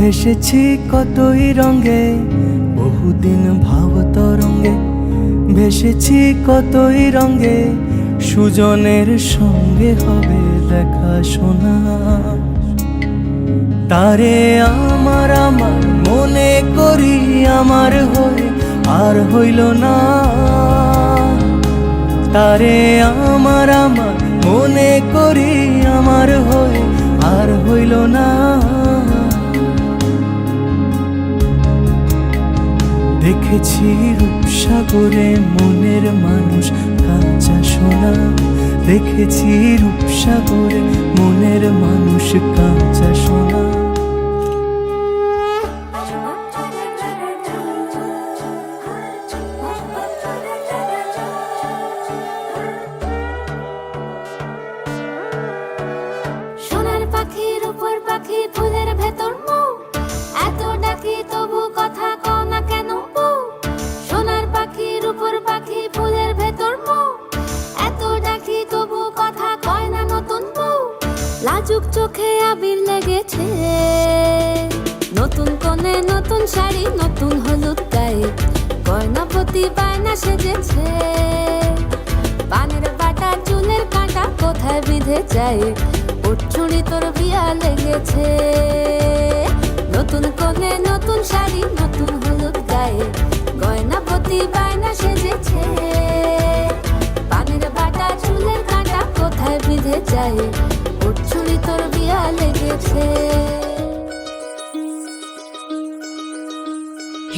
ভেসেছি কতই রঙে, বহুদিন ভাব তরঙ্গে। ভেসেছি কতই রঙে, সুজনের সঙ্গে হবে দেখা শোনা। তারে আমার আমার মনে করি আমার হয়ে আর হইল না। তারে আমার আমার মনে করি আমার হয়ে আর হইল না। দেখেছি রূপসাগরে মনের মানুষ কাঁচা সোনা। দেখেছি রূপসাগরে মনের মানুষ কাঁচা সোনা। সোনার পাখির উপর পাখি ফুলের ভেতর মৌ, এত ডাকি তবু কথা কও না কেন বউ। সোনার পাখির উপর পাখি ফুলের ভেতর মৌ, এত ডাকি তবু কথা কয় না নতুন বউ। লাজুক চোখে আবির লেগেছে, নতুন কোণে নতুন শাড়ি নতুন হলুদ গায়ে, গয়নাপতি বায়না সেজেছে। পানের বাটা চুলের কাঁটা কোথায় বিঁধে যায়, উঠছুড়ি তোর বিয়া লেগেছে। নতুন কোণে নতুন শাড়ি নতুন হলুদ গায়ে, গয়নাপতি বায়না সেজেছে। পানের বাটা চুলের কাঁটা কোথায় বিঁধে যায়, উঠছুড়ি তোর বিয়া লেগেছে।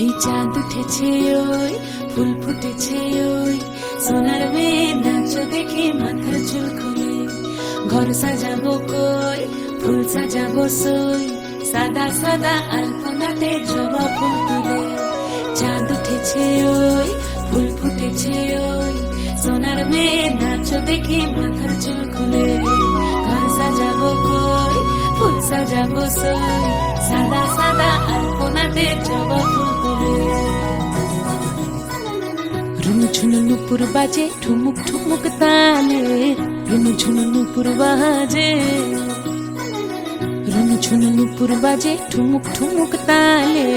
এই চাঁদ উঠেছে ওই, ফুল ফুটেছে ওই, সোনার মেয়ে নাচ দেখে মাথার চুল খুলে। ঘর সাজাবো কই, ফুল সাজাবো সই, সাদা সাদা আলপনাতে জবা ফুল তুলে। চাঁদ উঠেছে ওই, ফুল ফুটেছে ওই, সোনার মেয়ে নাচ দেখে মাথার চুল খুলে। ঘর সাজাবো কই, ফুল সাজাবো সই, সাদা সাদা আলপনাতে জবা ফুল তুলে। ঝুনু নুপুর বাজে ঠুমুক ঠুমুক তালে, ঝুনু নুপুর বাজে, ঝুনু নুপুর বাজে ঠুমুক ঠুমুক তালে,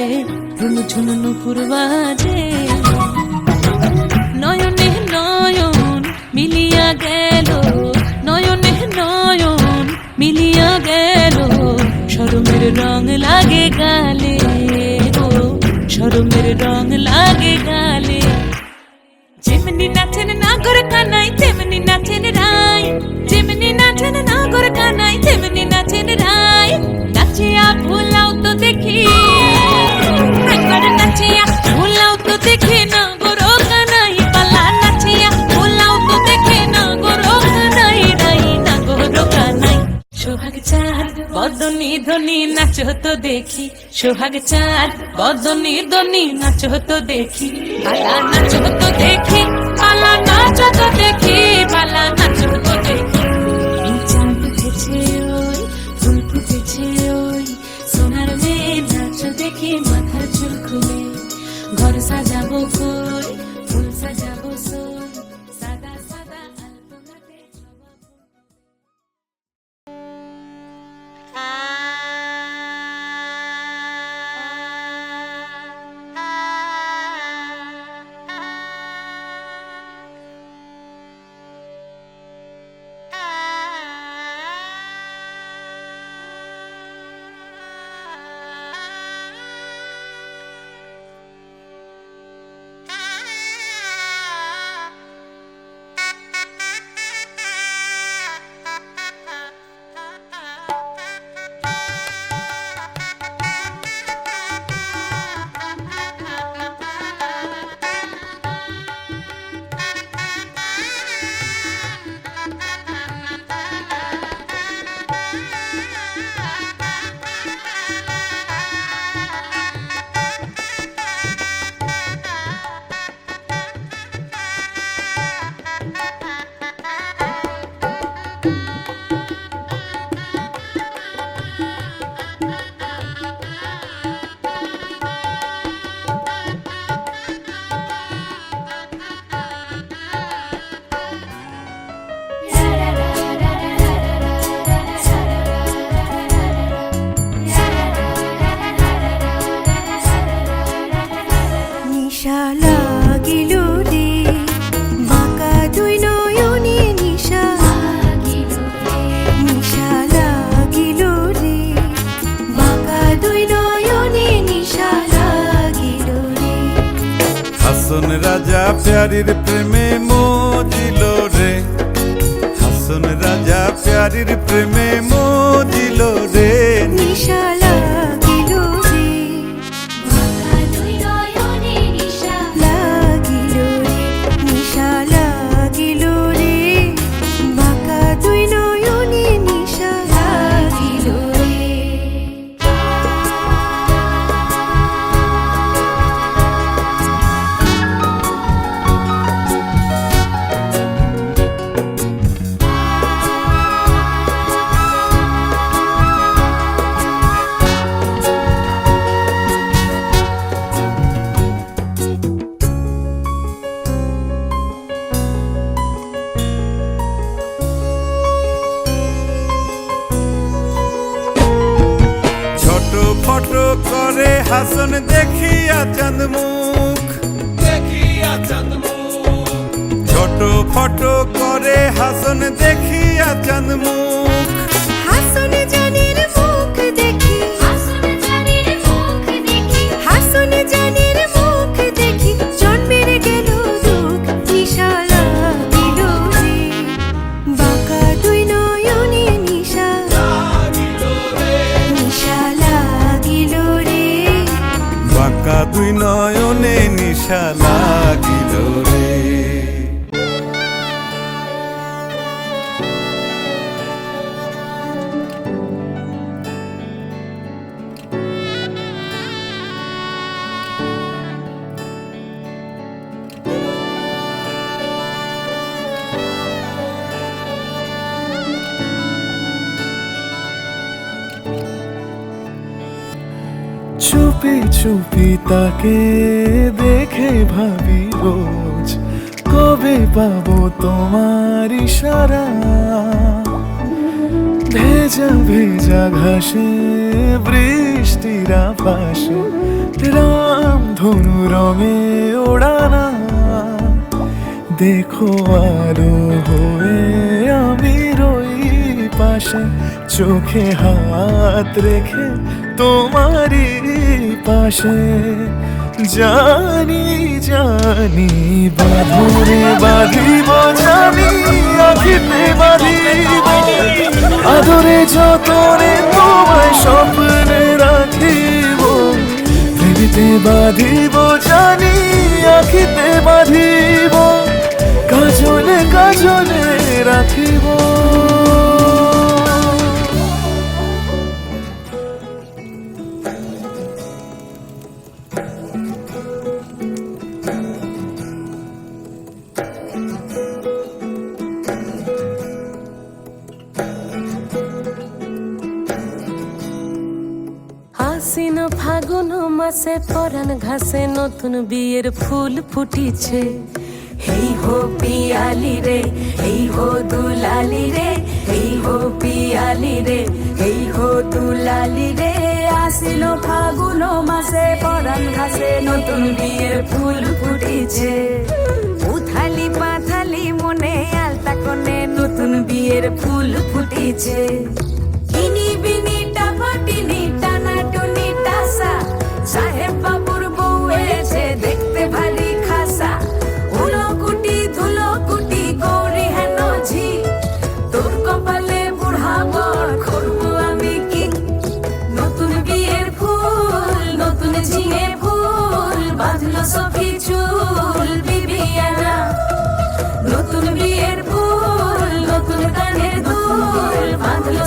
ঝুনু নুপুর বাজে। নয়নে নয়ন মিলিয়া গেল, নয়নে নয়ন মিলিয়া গেল, শরমের রং লাগে গালে গো, শরমের রং লাগে গালে। যেমনি নাচেন নাগর কানাই তেমনি নাচেন রাই, যেমনি নাচেন নাগর কানাই তেমনি নাচেন রাই। নাচিয়া ভুলাও তো দেখি, একবার নাচিয়া ভুলাও তো দেখি নাগর কানাই পালা। নাচিয়া ভুলাও তো দেখি নাগর কানাই রাই, নাগর কানাই। সোহাগ চাঁদ বদনি ধনি নাচো তো দেখি, সোহাগ চাঁদ বদনি ধনি নাচো তো দেখি। পালা নাচো তো দেখি, পালা নাচো তো দেখি, পালা নাচো তো দেখি। এই চাঁদ উঠেছে ওই, ফুল ফুটেছে ওই, সোনার মেয়ে নাচো দেখি মাথার চুল খুলে। ঘর সাজাবো কই, ফুল সাজাবো সই, সাদা সাদা আলপনাতে জবা ফুল। প্যারির প্রেমে মজিল রে, হাসন রাজা প্যারির প্রেমে মজিল রে। নিশা লাগিল রে, বাঁকা দুই নয়নে নিশা লাগিল রে, নিশা লাগিল রে, বাঁকা দুই নয়নে নিশা লাগিল রে। ছোট ফটো করে হাসন দেখিয়া চাঁদ মুখ, ছোট ফটো করে হাসন দেখিয়া চাঁদ মুখ। হাসন জানির মুখ দেখি, হাসন জানির মুখ দেখি হাসন জানির মুখ দেখি, জন্মের গেল দুঃখ। নিশা লাগিল রে, বাঁকা দুই নয়নে নিশা নিশা লাগিল রে। বাঁকা দুই নয়নে নিশা লাগিল রে। চুপি চুপি তাকে দেখে ভাবি রোজ, কবে পাবো তোমার ইশারা। ভেজা ভেজা ঘাসে বৃষ্টিরা পাশে, রাম ধনু রঙে ওড়ানা। দেখো আলো হয়ে আমি রই পাশে, চোখে হাত রেখে তোমারই পাশে। জানি জানি বাঁধরে বাঁধিব, জানি আখিতে বাঁধিব, আদরে যতনে তোমায় স্বপ্নে রাখিব। প্রেমেতে বাঁধিব, জানি আখিতে বাঁধিব, কাজলে কাজলে রাখিব। আশ্বিন ফাগুন মাসে পরাণ ঘাসে নতুন বিয়ের ফুল ফুটিছে। হেই হো পিয়ালি রে, হেই হো দুলালি রে, হেই হো পিয়ালি রে, হেই হো দুলালি রে। আশ্বিন ফাগুন মাসে পরাণ ঘাসে নতুন বিয়ের ফুল ফুটিছে। উথালি পাথালি মনে আলতা কোণে নতুন বিয়ের ফুল ফুটিছে। ইনি বিনি টাপাটিনি টানাটুনি টাসা, সাহেব বাবুর বউ এসে দেখতে ভারী খাসা। উলকুটি ধুলকুটি গৌরী হেন ঝি, তোর কপালে বুড়া বর করবো আমি কি। নতুন বিয়ের ফুল নতুন ঝিঙে ফুল, বাঁধলো সখী চুল বিবিয়ানা। নতুন বিয়ের ফুল নতুন কানের দুল, বাঁধলো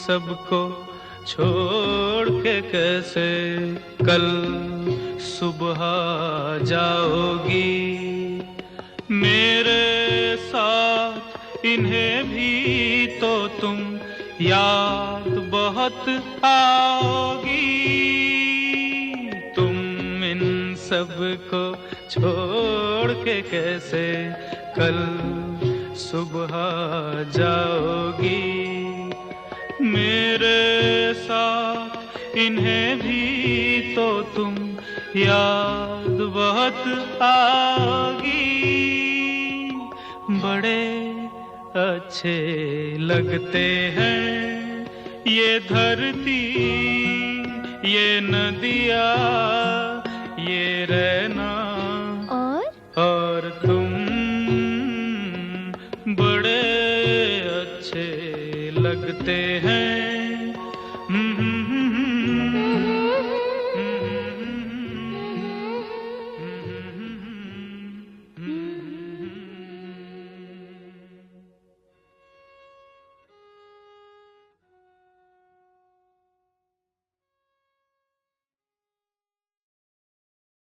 सबको छोड़ के कैसे कल सुबह जाओगी मेरे साथ इन्हें भी तो तुम याद बहुत आओगी तुम इन सबको छोड़ के कैसे कल सुबह जाओगी मेरे साथ इन्हें भी तो तुम याद बहुत आओगी बड़े अच्छे लगते हैं ये धरती ये नदियाँ ये रहना और तुम बड़े अच्छे लगते हैं